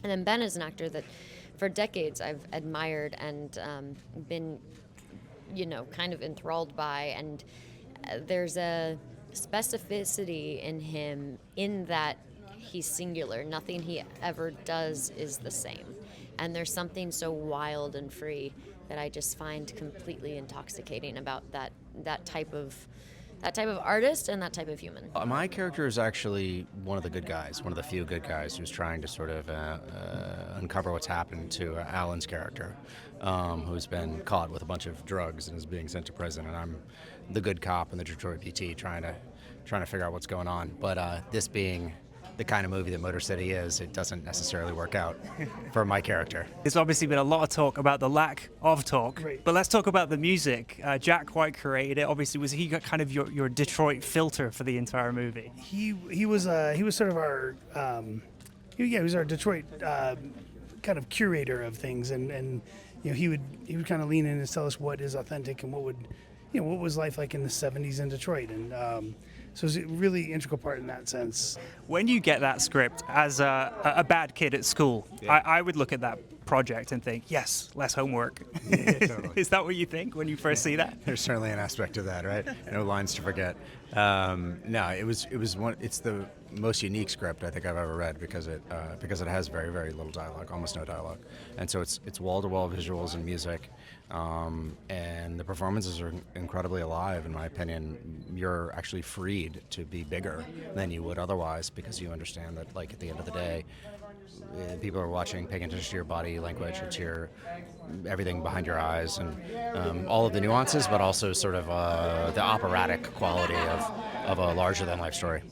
And then Ben is an actor that for decades I've admired and been, kind of enthralled by. And there's a specificity in him in that he's singular. Nothing he ever does is the same. And there's something so wild and free that I just find completely intoxicating about that type of artist and that type of human. My character is actually one of the good guys, one of the few good guys who's trying to sort of uncover what's happened to Alan's character, who's been caught with a bunch of drugs and is being sent to prison. And I'm the good cop in the Detroit PT trying to figure out what's going on. But this being the kind of movie that Motor City is, it doesn't necessarily work out for my character. There's obviously been a lot of talk about the lack of talk, Right. but let's talk about the music. Jack White created it. Obviously, was he kind of your Detroit filter for the entire movie? He was sort of our he was our Detroit kind of curator of things, and he would kind of lean in and tell us what is authentic and what was life like in the 70s in Detroit, and so it's a really integral part in that sense. When you get that script as a bad kid at school, Yeah. I would look at that project and think, yes, less homework. Totally. Is that what you think when you first see that? There's certainly an aspect of that, right? No lines to forget. No, it's the most unique script I think I've ever read because it has very, very little dialogue, almost no dialogue, and so it's wall-to-wall visuals and music, and the performances are incredibly alive. In my opinion, you're actually freed to be bigger than you would otherwise because you understand that, like, at the end of the day, people are watching, paying attention to your body language, to your everything behind your eyes, and all of the nuances, but also sort of the operatic quality of a larger-than-life story.